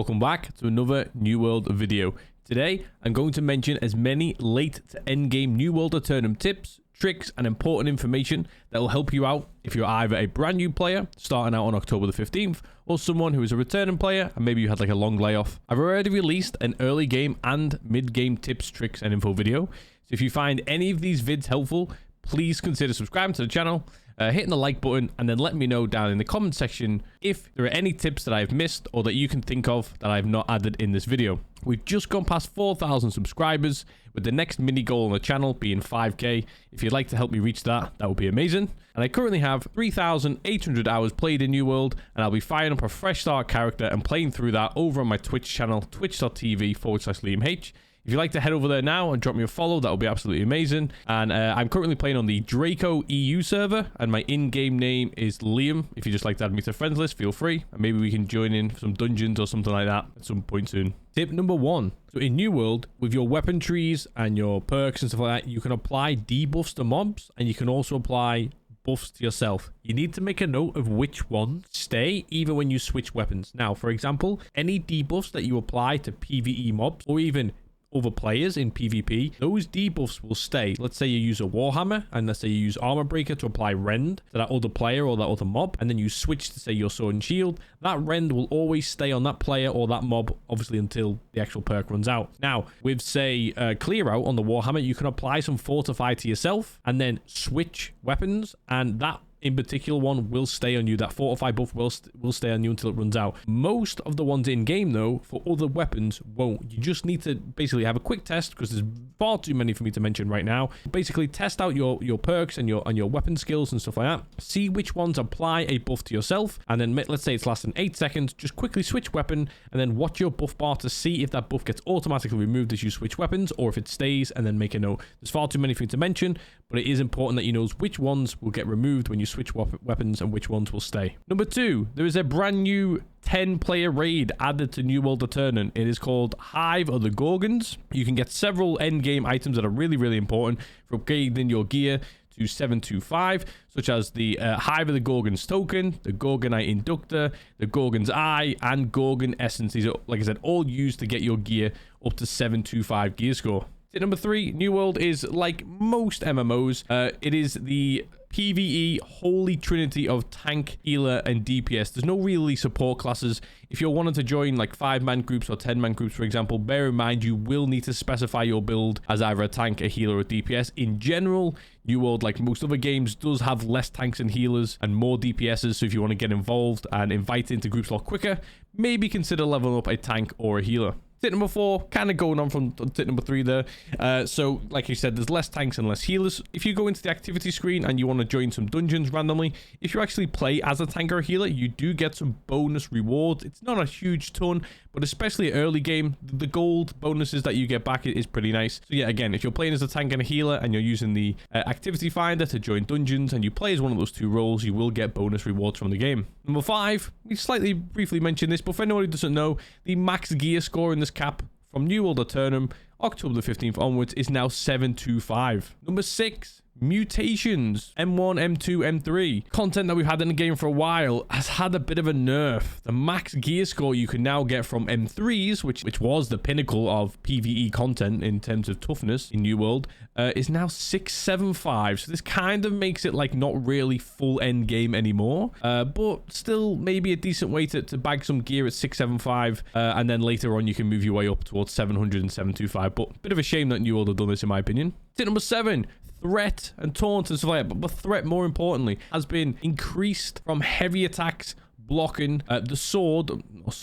Welcome back to another New World video. Today, I'm going to mention as many late to endgame New World Aeternum tips, tricks, and important information that will help you out if you're either a brand new player starting out on October the 15th or someone who is a returning player and maybe you had like a long layoff. I've already released an early game and mid game tips, tricks, and info video. So if you find any of these vids helpful, please consider subscribing to the channel, hitting the like button, and then let me know down in the comment section if there are any tips that I've missed or that you can think of that I've not added in this video. We've just gone past 4,000 subscribers, with the next mini goal on the channel being 5k. If you'd like to help me reach that, that would be amazing. And I currently have 3,800 hours played in New World, and I'll be firing up a fresh start character and playing through that over on my Twitch channel, twitch.tv/LiamH. If you'd like to head over there now and drop me a follow, that would be absolutely amazing. And I'm currently playing on the Draco EU server, and my in-game name is Liam. If you just like to add me to friends list, feel free. And maybe we can join in some dungeons or something like that at some point soon. Tip number 1. So in New World, with your weapon trees and your perks and stuff like that, you can apply debuffs to mobs, and you can also apply buffs to yourself. You need to make a note of which ones stay even when you switch weapons. Now, for example, any debuffs that you apply to PvE mobs or even other players in PvP, those debuffs will stay. Let's say you use a Warhammer, and let's say you use Armor Breaker to apply Rend to that other player or that other mob, and then you switch to say your Sword and Shield. That Rend will always stay on that player or that mob, obviously until the actual perk runs out. Now, with say Clear Out on the Warhammer, you can apply some Fortify to yourself and then switch weapons, and that in particular one will stay on you. That Fortify buff will stay on you until it runs out. Most of the ones in game though for other weapons won't. You just need to basically have a quick test, because there's far too many for me to mention right now. Basically test out your perks and your weapon skills and stuff like that. See which ones apply a buff to yourself, and then let's say it's lasting 8 seconds, just quickly switch weapon and then watch your buff bar to see if that buff gets automatically removed as you switch weapons or if it stays, and then make a note. There's far too many for me to mention, but it is important that you know which ones will get removed when you switch weapons and which ones will stay. Number 2, there is a brand new 10-player raid added to New World Aeternum. It is called Hive of the Gorgons. You can get several endgame items that are really important for upgrading your gear to 725, such as the Hive of the Gorgons token, the Gorgonite Inductor, the Gorgon's Eye, and Gorgon Essence. These are, like I said, all used to get your gear up to 725 gear score. Tip number 3, New World is like most MMOs. It is the PvE holy trinity of tank, healer, and DPS. There's no really support classes. If you're wanting to join like 5-man groups or 10-man groups, for example, bear in mind you will need to specify your build as either a tank, a healer, or a DPS. In general, New World, like most other games, does have less tanks and healers and more DPSs. So if you want to get involved and invite into groups a lot quicker, maybe consider leveling up a tank or a healer. Tip number 4, kind of going on from tip number 3 there. So like you said, there's less tanks and less healers. If you go into the activity screen and you want to join some dungeons randomly, if you actually play as a tank or a healer, you do get some bonus rewards. It's not a huge ton, but especially early game, the gold bonuses that you get back is pretty nice. So yeah, again, if you're playing as a tank and a healer and you're using the activity finder to join dungeons and you play as one of those 2 roles, you will get bonus rewards from the game. Number 5, we slightly briefly mentioned this, but for anyone who doesn't know, the max gear score in this cap from New World Aeternum, October the 15th onwards, is now 725. Number 6, mutations. M1, M2, M3. Content that we've had in the game for a while has had a bit of a nerf. The max gear score you can now get from M3s, which was the pinnacle of PvE content in terms of toughness in New World, is now 675. So this kind of makes it like not really full end game anymore, but still maybe a decent way to bag some gear at 675, and then later on you can move your way up towards 700 and 725. But bit of a shame that New World have done this, in my opinion. Tip number 7, threat and taunt and stuff like that, but threat, more importantly, has been increased from heavy attacks, blocking. The sword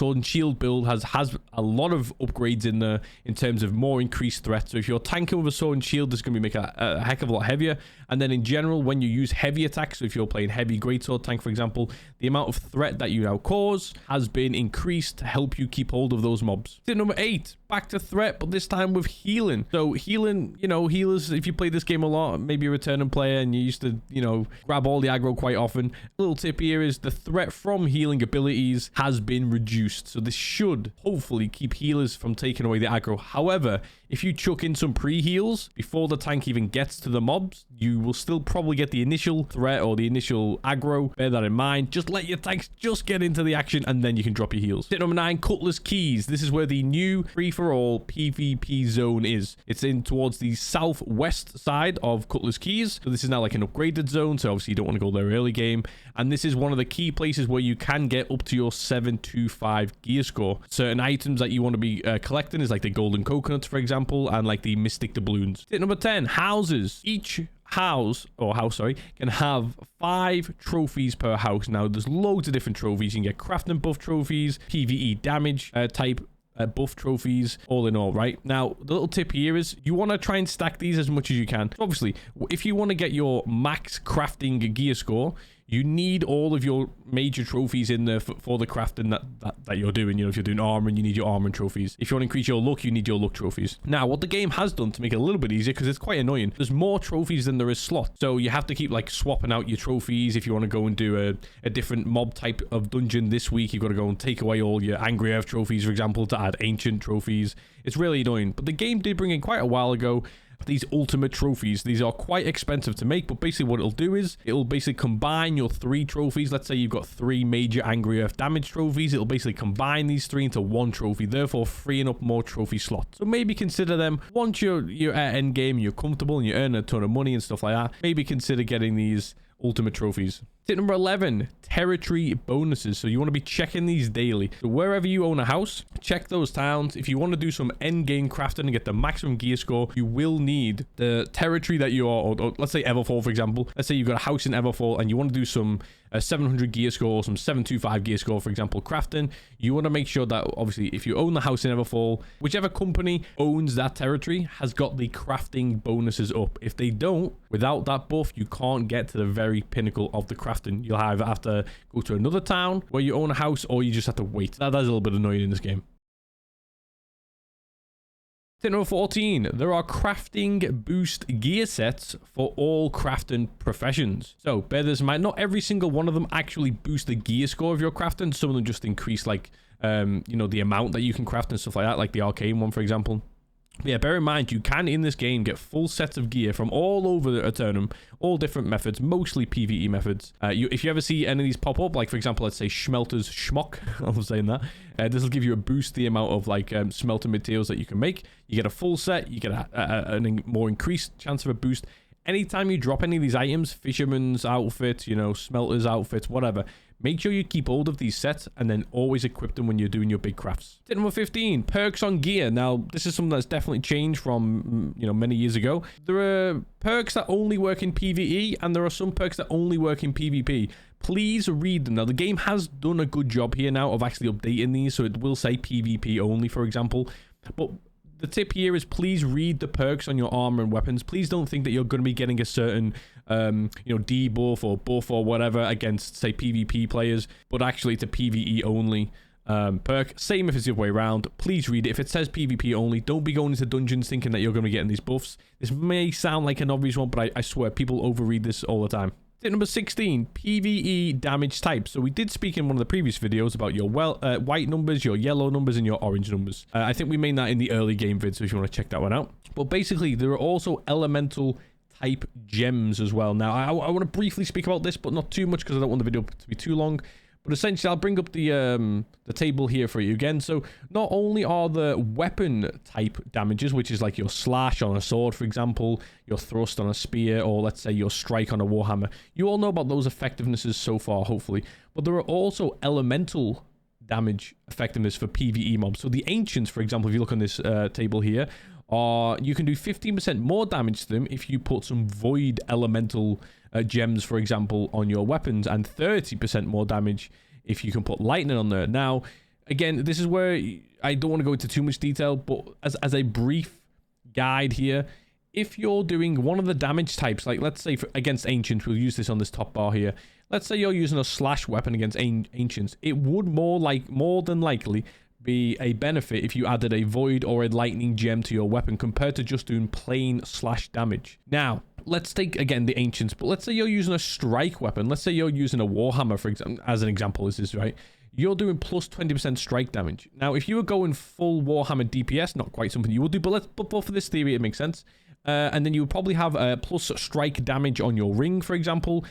and shield build has a lot of upgrades in there in terms of more increased threat. So if you're tanking with a sword and shield, it's going to be a heck of a lot heavier. And then in general, when you use heavy attacks, so if you're playing heavy greatsword tank, for example, the amount of threat that you now cause has been increased to help you keep hold of those mobs. Tip number 8, back to threat, but this time with healing. So healing, you know, healers, if you play this game a lot, maybe you're a returning player and you used to, you know, grab all the aggro quite often. A little tip here is the threat from healing abilities has been reduced. So this should hopefully keep healers from taking away the aggro. However, if you chuck in some pre-heals before the tank even gets to the mobs, you will still probably get the initial threat or the initial aggro. Bear that in mind. Just let your tanks just get into the action and then you can drop your heals. Tip number 9, Cutlass Keys. This is where the new free-for-all PvP zone is. It's in towards the southwest side of Cutlass Keys. So this is now like an upgraded zone. So obviously you don't want to go there early game. And this is one of the key places where you can get up to your 725 gear score. Certain items that you want to be collecting is like the golden coconuts, for example, and like the mystic doubloons. Tip number 10, houses. Each house can have 5 trophies per house. Now there's loads of different trophies. You can get crafting buff trophies, PvE damage type buff trophies, all in all. Right now, the little tip here is you want to try and stack these as much as you can. So obviously, if you want to get your max crafting gear score, you need all of your major trophies in there for the crafting that you're doing. You know, if you're doing armor, you need your armor and trophies. If you want to increase your luck, you need your luck trophies. Now, what the game has done to make it a little bit easier, because it's quite annoying, there's more trophies than there is slots. So you have to keep like swapping out your trophies. If you want to go and do a different mob type of dungeon this week, you've got to go and take away all your Angry Earth trophies, for example, to add ancient trophies. It's really annoying. But the game did bring in quite a while ago these ultimate trophies. These are quite expensive to make, but basically what it'll do is it'll basically combine your 3 trophies. Let's say you've got 3 major Angry Earth damage trophies. It'll basically combine these 3 into 1 trophy, therefore freeing up more trophy slots. So maybe consider them once you're at end game, you're comfortable and you earn a ton of money and stuff like that. Maybe consider getting these ultimate trophies. Tip number 11, territory bonuses. So you want to be checking these daily. So wherever you own a house, check those towns. If you want to do some end game crafting and get the maximum gear score, you will need the territory that you are, or let's say Everfall, for example. Let's say you've got a house in Everfall and you want to do some 700 gear score or some 725 gear score, for example, crafting. You want to make sure that obviously if you own the house in Everfall, whichever company owns that territory has got the crafting bonuses up. If they don't, without that buff, you can't get to the very pinnacle of the crafting. You'll either have to go to another town where you own a house, or you just have to wait. That is a little bit annoying in this game. Tip number 14, there are crafting boost gear sets for all crafting professions. So bear this in mind, not every single one of them actually boost the gear score of your crafting. Some of them just increase like, you know, the amount that you can craft and stuff like that, like the arcane one, for example. But yeah, bear in mind, you can in this game get full sets of gear from all over the Aeternum, all different methods, mostly PvE methods. If you ever see any of these pop up, like for example, let's say Schmelter's Schmock, I'm saying that, this will give you a boost the amount of like smelter materials that you can make. You get a full set, you get a more increased chance of a boost. Anytime you drop any of these items, fisherman's outfit, you know, smelter's outfits, whatever, make sure you keep hold of these sets and then always equip them when you're doing your big crafts. Tip number 15, perks on gear. Now, this is something that's definitely changed from, you know, many years ago. There are perks that only work in PvE and there are some perks that only work in PvP. Please read them. Now, the game has done a good job here now of actually updating these, so it will say PvP only, for example. But the tip here is please read the perks on your armor and weapons. Please don't think that you're going to be getting a certain, you know, debuff or buff or whatever against, say, PvP players, but actually it's a PvE only perk. Same if it's the other way around. Please read it. If it says PvP only, don't be going into dungeons thinking that you're going to be getting these buffs. This may sound like an obvious one, but I swear people overread this all the time. Tip number 16, PvE damage types. So we did speak in one of the previous videos about your white numbers, your yellow numbers, and your orange numbers. I think we made that in the early game vid, so if you want to check that one out. But basically, there are also elemental type gems as well. Now, I want to briefly speak about this, but not too much because I don't want the video to be too long. But essentially, I'll bring up the table here for you again. So not only are the weapon type damages, which is like your slash on a sword, for example, your thrust on a spear, or let's say your strike on a warhammer. You all know about those effectivenesses so far, hopefully. But there are also elemental damage effectiveness for PvE mobs. So the ancients, for example, if you look on this table here, you can do 15% more damage to them if you put some void elemental gems, for example, on your weapons, and 30% more damage if you can put lightning on there. Now, again, this is where I don't want to go into too much detail, but as a brief guide here, if you're doing one of the damage types, like let's say against ancients, we'll use this on this top bar here. Let's say you're using a slash weapon against ancients. It would more than likely be a benefit if you added a void or a lightning gem to your weapon compared to just doing plain slash damage. Now, let's take again the ancients, but let's say you're using a strike weapon. Let's say you're using a warhammer, for example, as an example. Is this right? You're doing plus 20% strike damage. Now, if you were going full warhammer DPS, not quite something you would do, but for this theory, it makes sense. And then you would probably have a plus strike damage on your ring, for example.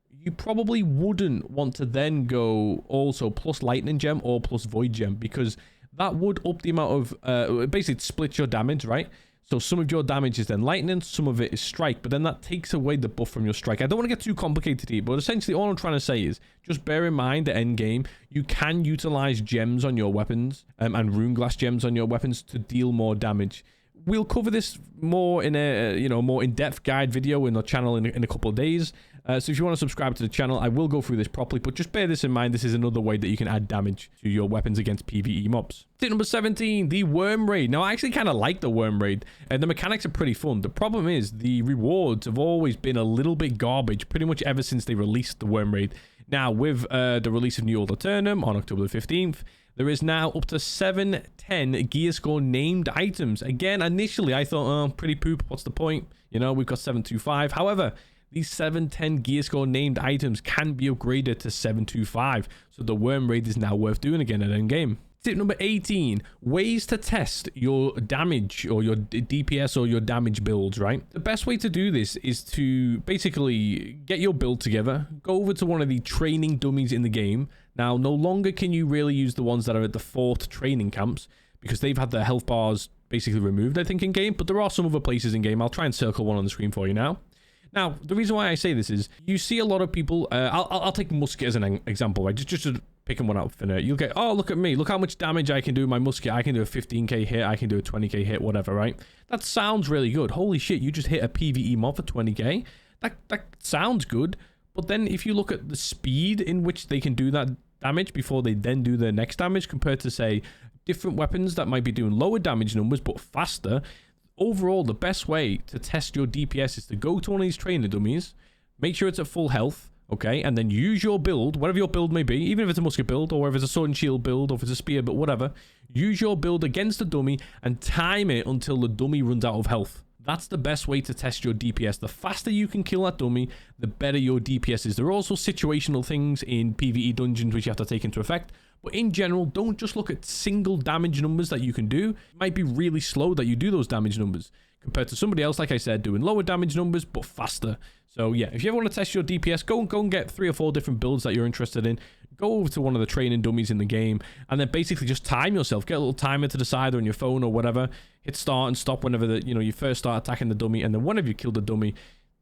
You probably wouldn't want to then go also plus lightning gem or plus void gem, because that would up the amount of basically split your damage, right? So some of your damage is then lightning, some of it is strike, but then that takes away the buff from your strike. I don't want to get too complicated here, but essentially all I'm trying to say is just bear in mind the end game, you can utilize gems on your weapons and rune glass gems on your weapons to deal more damage. We'll cover this more in a more in-depth guide video in our channel in a couple of days. So if you want to subscribe to the channel, I will go through this properly, but just bear this in mind. This is another way that you can add damage to your weapons against PvE mobs. Tip number 17, the worm raid. Now, I actually kind of like the worm raid, and the mechanics are pretty fun. The problem is the rewards have always been a little bit garbage, pretty much ever since they released the worm raid. Now, with the release of New World Aeternum on October the 15th, there is now up to 710 gear score named items. Again, initially I thought, oh, pretty poop, what's the point? You know, we've got 725. However, these 710 gear score named items can be upgraded to 725. So the worm raid is now worth doing again at endgame. Tip number 18, ways to test your damage or your DPS or your damage builds, right? The best way to do this is to basically get your build together, go over to one of the training dummies in the game. Now, no longer can you really use the ones that are at the fort training camps because they've had their health bars basically removed, I think, in game, but there are some other places in game. I'll try and circle one on the screen for you now. Now, the reason why I say this is you see a lot of people, I'll take musket as an example, right? Just picking one out for now. You'll get, oh, look at me. Look how much damage I can do with my musket. I can do a 15k hit. I can do a 20k hit, whatever, right? That sounds really good. Holy shit, you just hit a PvE mob for 20k. That sounds good. But then if you look at the speed in which they can do that damage before they then do their next damage compared to, say, different weapons that might be doing lower damage numbers but faster, overall, the best way to test your DPS is to go to one of these trainer dummies, make sure it's at full health, okay, and then use your build, whatever your build may be, even if it's a musket build, or if it's a sword and shield build, or if it's a spear, but whatever, use your build against the dummy and time it until the dummy runs out of health. That's the best way to test your DPS. The faster you can kill that dummy, the better your DPS is. There are also situational things in PvE dungeons which you have to take into effect. But in general, don't just look at single damage numbers that you can do. It might be really slow that you do those damage numbers compared to somebody else, like I said, doing lower damage numbers but faster. So yeah, if you ever want to test your DPS, go and get 3 or 4 different builds that you're interested in. Go over to one of the training dummies in the game and then basically just time yourself. Get a little timer to the side or on your phone or whatever. Hit start and stop whenever you first start attacking the dummy, and then whenever you kill the dummy,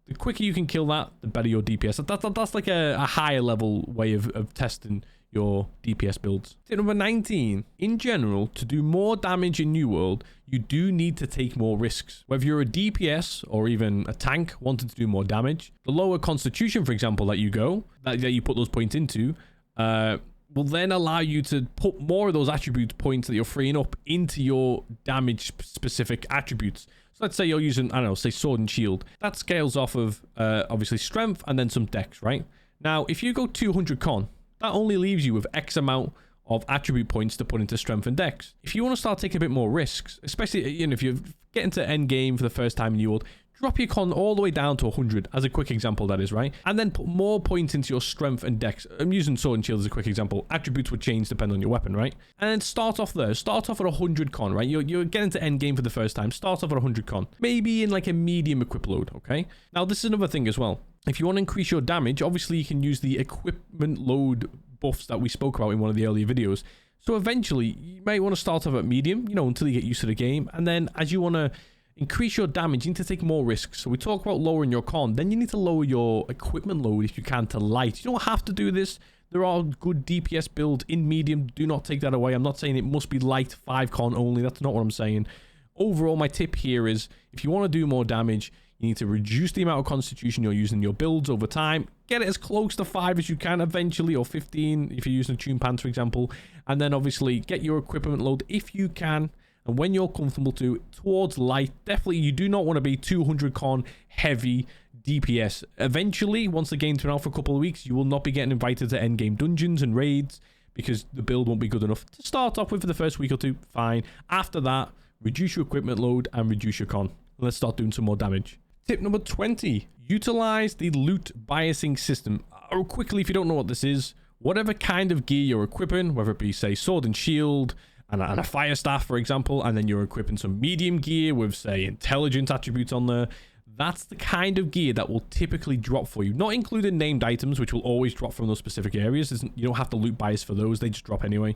the quicker you can kill that, the better your DPS. That's like a higher level way of testing your DPS builds. Tip number 19. In general, to do more damage in New World, you do need to take more risks. Whether you're a DPS or even a tank wanting to do more damage, the lower constitution, for example, that you put those points into, will then allow you to put more of those attribute points that you're freeing up into your damage specific attributes. So let's say you're using, I don't know, say sword and shield. That scales off of obviously strength and then some dex, right? Now, if you go 200 con, that only leaves you with X amount of attribute points to put into strength and dex. If you want to start taking a bit more risks, especially if you're getting to end game for the first time in New World, drop your con all the way down to 100 as a quick example, that is, right? And then put more points into your strength and dex. I'm using sword and shield as a quick example. Attributes would change depending on your weapon, right? And then start off there. Start off at 100 con, right? You're getting to end game for the first time. Start off at 100 con. Maybe in like a medium equip load, okay? Now, this is another thing as well. If you want to increase your damage, obviously you can use the equipment load buffs that we spoke about in one of the earlier videos. So eventually, you may want to start off at medium, until you get used to the game. And then as you want to increase your damage, you need to take more risks. So we talk about lowering your con. Then you need to lower your equipment load if you can to light. You don't have to do this. There are good DPS builds in medium. Do not take that away. I'm not saying it must be light 5 con only. That's not what I'm saying. Overall, my tip here is if you want to do more damage, you need to reduce the amount of constitution you're using in your builds over time. Get it as close to 5 as you can eventually, or 15 if you're using tune pants, for example. And then obviously get your equipment load if you can. And when you're comfortable towards light, definitely you do not want to be 200 con heavy DPS. Eventually, once the game's been out for a couple of weeks, you will not be getting invited to endgame dungeons and raids because the build won't be good enough to start off with for the first week or two. Fine. After that, reduce your equipment load and reduce your con. Let's start doing some more damage. Tip number 20, utilize the loot biasing system. Quickly, if you don't know what this is, whatever kind of gear you're equipping, whether it be, say, sword and shield and a fire staff, for example, and then you're equipping some medium gear with, say, intelligence attributes on there, that's the kind of gear that will typically drop for you. Not including named items, which will always drop from those specific areas. You don't have to loot bias for those. They just drop anyway.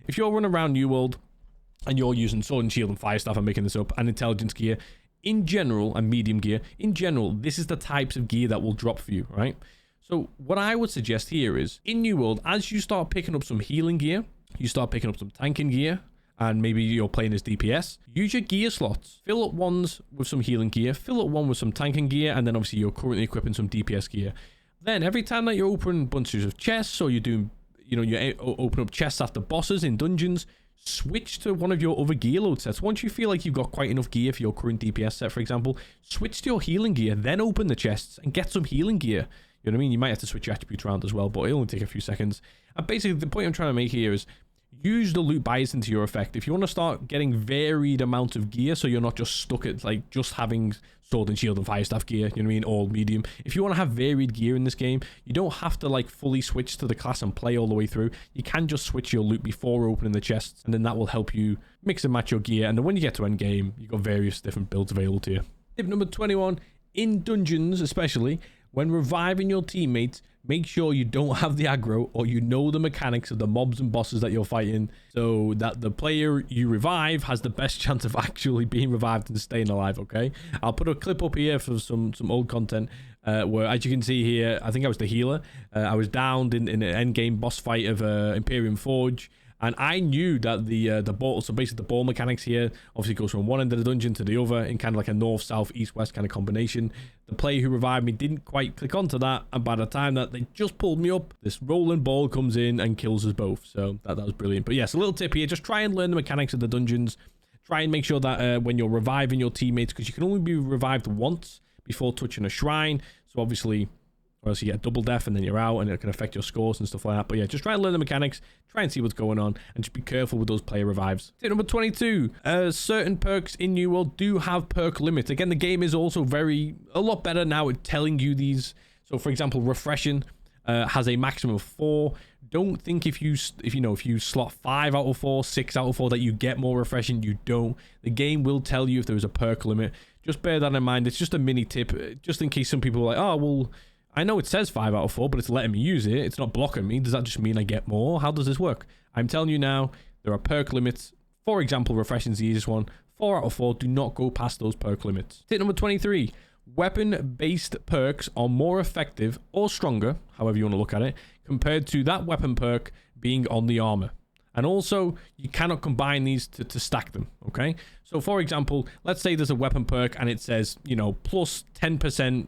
If you're running around NewWorld and you're using sword and shield and fire staff, I'm making this up, and intelligence gear, in general, and medium gear, in general, this is the types of gear that will drop for you, right? So what I would suggest here is, in NewWorld, as you start picking up some healing gear, you start picking up some tanking gear, and maybe you're playing as DPS, use your gear slots. Fill up ones with some healing gear, fill up one with some tanking gear, and then obviously you're currently equipping some DPS gear. Then every time that you're opening bunches of chests, or you're doing, you open up chests after bosses in dungeons, switch to one of your other gear load sets. Once you feel like you've got quite enough gear for your current DPS set, for example, switch to your healing gear, then open the chests and get some healing gear. You know what I mean? You might have to switch your attributes around as well, but it'll only take a few seconds. And basically, the point I'm trying to make here is use the loot bias into your effect. If you want to start getting varied amounts of gear, so you're not just stuck at like just having sword and shield and fire staff gear, you know what I mean, all medium. If you want to have varied gear in this game, you don't have to like fully switch to the class and play all the way through. You can just switch your loot before opening the chests, and then that will help you mix and match your gear. And then when you get to end game, you've got various different builds available to you. Tip number 21, in dungeons especially, when reviving your teammates, make sure you don't have the aggro, or you know the mechanics of the mobs and bosses that you're fighting, so that the player you revive has the best chance of actually being revived and staying alive, okay? I'll put a clip up here for some old content where, as you can see here, I think I was the healer. I was downed in an endgame boss fight of Imperium Forge, and I knew that the ball, so basically the ball mechanics here obviously goes from one end of the dungeon to the other in kind of like a north, south, east, west kind of combination. The player who revived me didn't quite click onto that, and by the time that they just pulled me up, this rolling ball comes in and kills us both. So that was brilliant. But yes, a little tip here, just try and learn the mechanics of the dungeons. Try and make sure that when you're reviving your teammates, because you can only be revived once before touching a shrine, so obviously, or else you get double death and then you're out, and it can affect your scores and stuff like that. But yeah, just try and learn the mechanics, try and see what's going on, and just be careful with those player revives. Tip number 22, certain perks in NewWorld do have perk limits. Again, the game is also a lot better now at telling you these. So for example, refreshing has a maximum of 4. Don't think if you slot 5 out of 4, 6 out of 4 that you get more refreshing. You don't. The game will tell you if there is a perk limit. Just bear that in mind. It's just a mini tip, just in case some people are like, oh well, I know it says 5 out of 4, but it's letting me use it. It's not blocking me. Does that just mean I get more? How does this work? I'm telling you now, there are perk limits. For example, refreshing is the easiest one. 4 out of 4, do not go past those perk limits. Tip number 23, weapon-based perks are more effective or stronger, however you want to look at it, compared to that weapon perk being on the armor. And also, you cannot combine these to stack them, okay? So for example, let's say there's a weapon perk and it says, plus 10%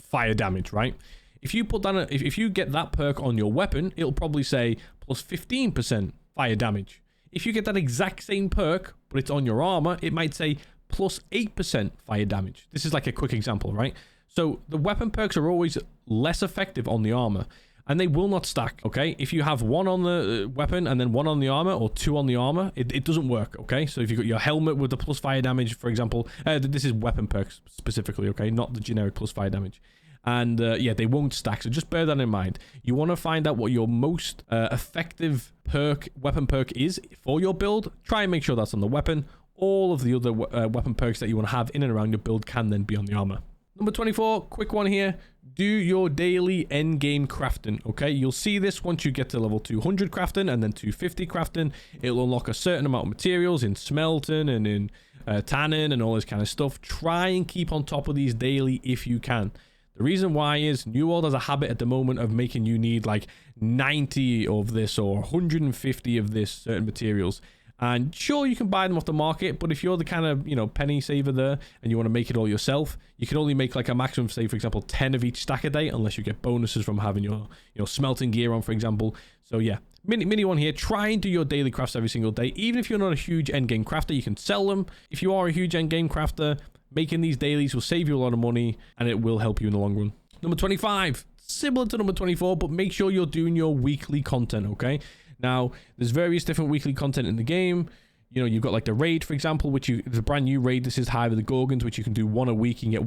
fire damage, right? If you put that, if you get that perk on your weapon, it'll probably say plus 15% fire damage. If you get that exact same perk, but it's on your armor, it might say plus 8% fire damage. This is like a quick example, right? So the weapon perks are always less effective on the armor, and they will not stack, okay? If you have 1 on the weapon and then 1 on the armor, or 2 on the armor, it doesn't work, okay? So if you've got your helmet with the plus fire damage, for example, this is weapon perks specifically, okay? Not the generic plus fire damage. And yeah, they won't stack, so just bear that in mind. You want to find out what your most effective weapon perk is for your build. Try and make sure that's on the weapon. All of the other weapon perks that you want to have in and around your build can then be on the armor. Number 24, quick one here. Do your daily endgame crafting, okay? You'll see this once you get to level 200 crafting and then 250 crafting. It'll unlock a certain amount of materials in smelting and in tanning and all this kind of stuff. Try and keep on top of these daily if you can. The reason why is NewWorld has a habit at the moment of making you need like 90 of this or 150 of this certain materials. And sure, you can buy them off the market, but if you're the kind of, penny saver there and you want to make it all yourself, you can only make like a maximum, say, for example, 10 of each stack a day, unless you get bonuses from having your, smelting gear on, for example. So yeah, mini one here. Try and do your daily crafts every single day. Even if you're not a huge endgame crafter, you can sell them. If you are a huge endgame crafter, making these dailies will save you a lot of money and it will help you in the long run. Number 25, similar to number 24, but make sure you're doing your weekly content, okay? Now, there's various different weekly content in the game. You've got like the raid, for example, which is a brand new raid. This is Hive of the Gorgons, which you can do 1 a week. You can get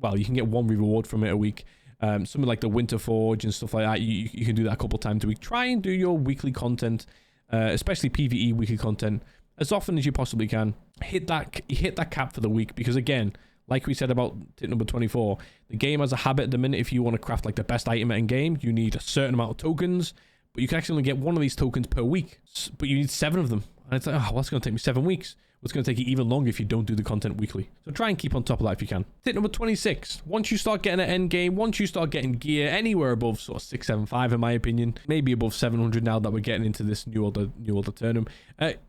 well, you can get one reward from it a week. Something like the Winter Forge and stuff like that, you can do that a couple times a week. Try and do your weekly content, especially PvE weekly content, as often as you possibly can. Hit that cap for the week, because again, like we said about tip number 24, the game has a habit at the minute. If you want to craft like the best item in game, you need a certain amount of tokens, but you can actually only get one of these tokens per week, but you need 7 of them. And it's like, oh, well, it's going to take me 7 weeks. It's going to take you even longer if you don't do the content weekly. So try and keep on top of that if you can. Tip number 26. Once you start getting an end game, once you start getting gear anywhere above sort of 675 in my opinion, maybe above 700 now that we're getting into this New World Aeternum,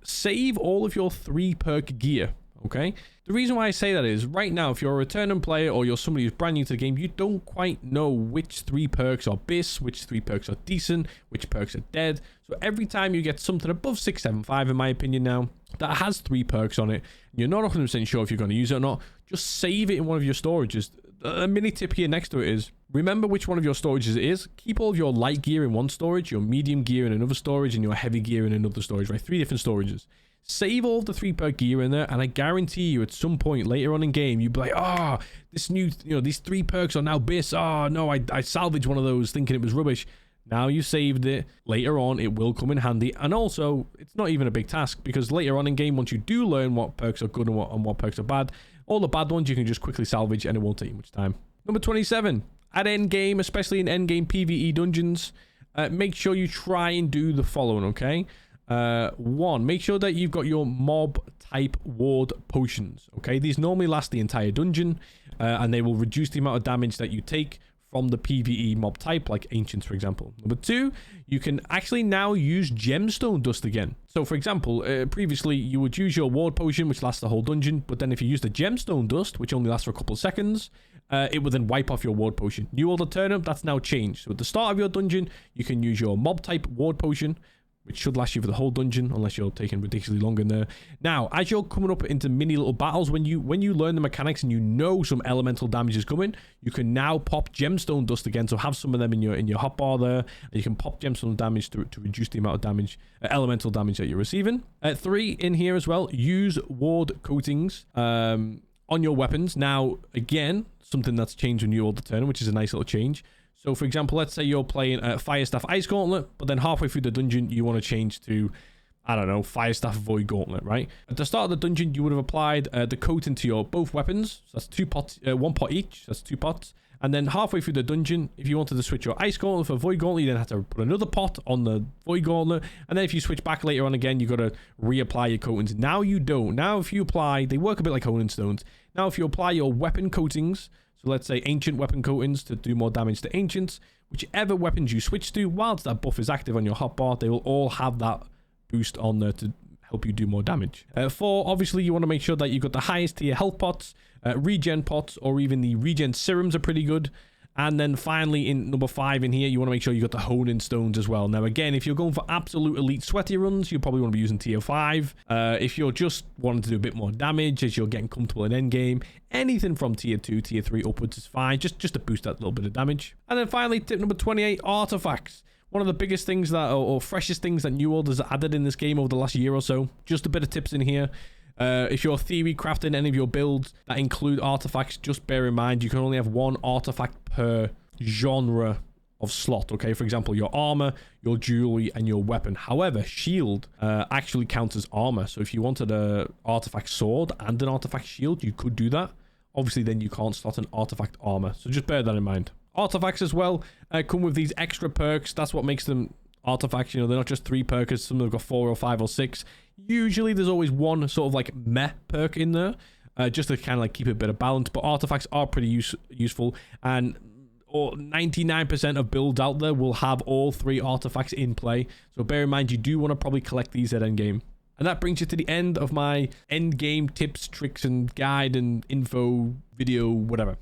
save all of your 3 perk gear. Okay, the reason why I say that is right now, if you're a returning player or you're somebody who's brand new to the game, you don't quite know which 3 perks are BIS, which 3 perks are decent, which perks are dead. So every time you get something above 675 in my opinion now that has 3 perks on it, you're not 100% sure if you're going to use it or not, just save it in one of your storages. A mini tip here next to it is, remember which one of your storages it is. Keep all of your light gear in one storage, your medium gear in another storage, and your heavy gear in another storage, right? 3 different storages. Save all of the 3 perk gear in there, and I guarantee you at some point later on in game, you'll be like, oh, this new, these 3 perks are now BIS. Oh, no, I salvaged one of those thinking it was rubbish. Now you saved it. Later on, it will come in handy. And also, it's not even a big task, because later on in game, once you do learn what perks are good and what perks are bad, all the bad ones you can just quickly salvage, and it won't take you much time. Number 27. At end game, especially in end game PvE dungeons, make sure you try and do the following, okay? 1, make sure that you've got your mob type ward potions. Okay, these normally last the entire dungeon, and they will reduce the amount of damage that you take from the PvE mob type, like ancients, for example. Number 2, you can actually now use gemstone dust again. So for example, previously you would use your ward potion, which lasts the whole dungeon, but then if you use the gemstone dust, which only lasts for a couple of seconds, it will then wipe off your ward potion. New World Aeternum, that's now changed. So at the start of your dungeon, you can use your mob type ward potion, which should last you for the whole dungeon, unless you're taking ridiculously long in there. Now, as you're coming up into mini little battles, when you learn the mechanics and you know some elemental damage is coming, you can now pop gemstone dust again. So have some of them in your hotbar there, and you can pop gemstone damage to reduce the amount of damage, elemental damage that you're receiving. 3 in here as well, use ward coatings on your weapons. Now, again, something that's changed in New World Aeternum, which is a nice little change. So, for example, let's say you're playing Firestaff Ice Gauntlet, but then halfway through the dungeon, you want to change to, I don't know, Firestaff Void Gauntlet, right? At the start of the dungeon, you would have applied the coating to your both weapons. So that's 2 pots, 1 pot each. That's 2 pots. And then halfway through the dungeon, if you wanted to switch your Ice Gauntlet for Void Gauntlet, you then have to put another pot on the Void Gauntlet. And then if you switch back later on again, you got to reapply your coatings. Now you don't. Now if you apply, they work a bit like honing stones. Now if you apply your weapon coatings, so let's say ancient weapon coatings to do more damage to ancients, whichever weapons you switch to, whilst that buff is active on your hotbar, they will all have that boost on there to help you do more damage. 4, obviously you want to make sure that you've got the highest tier health pots, regen pots, or even the regen serums are pretty good. And then finally in number 5 in here, you want to make sure you got the honing stones as well. Now again, if you're going for absolute elite sweaty runs, you probably want to be using tier 5. If you're just wanting to do a bit more damage as you're getting comfortable in endgame, anything from tier 2, tier 3 upwards is fine, just to boost that little bit of damage. And then finally, tip number 28, artifacts. One of the biggest things that, or freshest things that New World has added in this game over the last year or so. Just a bit of tips in here. If you're theory crafting any of your builds that include artifacts, just bear in mind you can only have 1 artifact per genre of slot. Okay, for example, your armor, your jewelry, and your weapon. However, shield actually counts as armor. So if you wanted an artifact sword and an artifact shield, you could do that. Obviously, then you can't slot an artifact armor. So just bear that in mind. Artifacts as well come with these extra perks. That's what makes them artifacts. They're not just 3 perkers. Some have got 4 or 5 or 6. Usually there's always one sort of like meh perk in there, just to kind of like keep a bit of balance. But artifacts are pretty useful, and 99% of builds out there will have all 3 artifacts in play. So bear in mind, you do want to probably collect these at endgame. And that brings you to the end of my endgame tips, tricks, and guide and info video, whatever.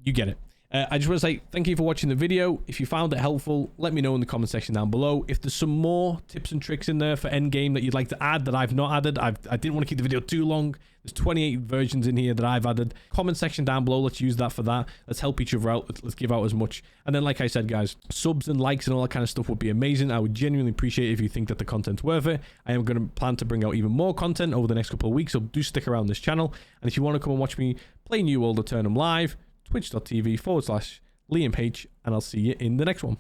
You get it. I just want to say thank you for watching the video. If you found it helpful, let me know in the comment section down below. If there's some more tips and tricks in there for endgame that you'd like to add that I've not added, I didn't want to keep the video too long. There's 28 versions in here that I've added. Comment section down below. Let's use that for that. Let's help each other out. Let's give out as much. And then, like I said, guys, subs and likes and all that kind of stuff would be amazing. I would genuinely appreciate it if you think that the content's worth it. I am going to plan to bring out even more content over the next couple of weeks, so do stick around this channel. And if you want to come and watch me play New World Aeternum live, twitch.tv/LiamH, and I'll see you in the next one.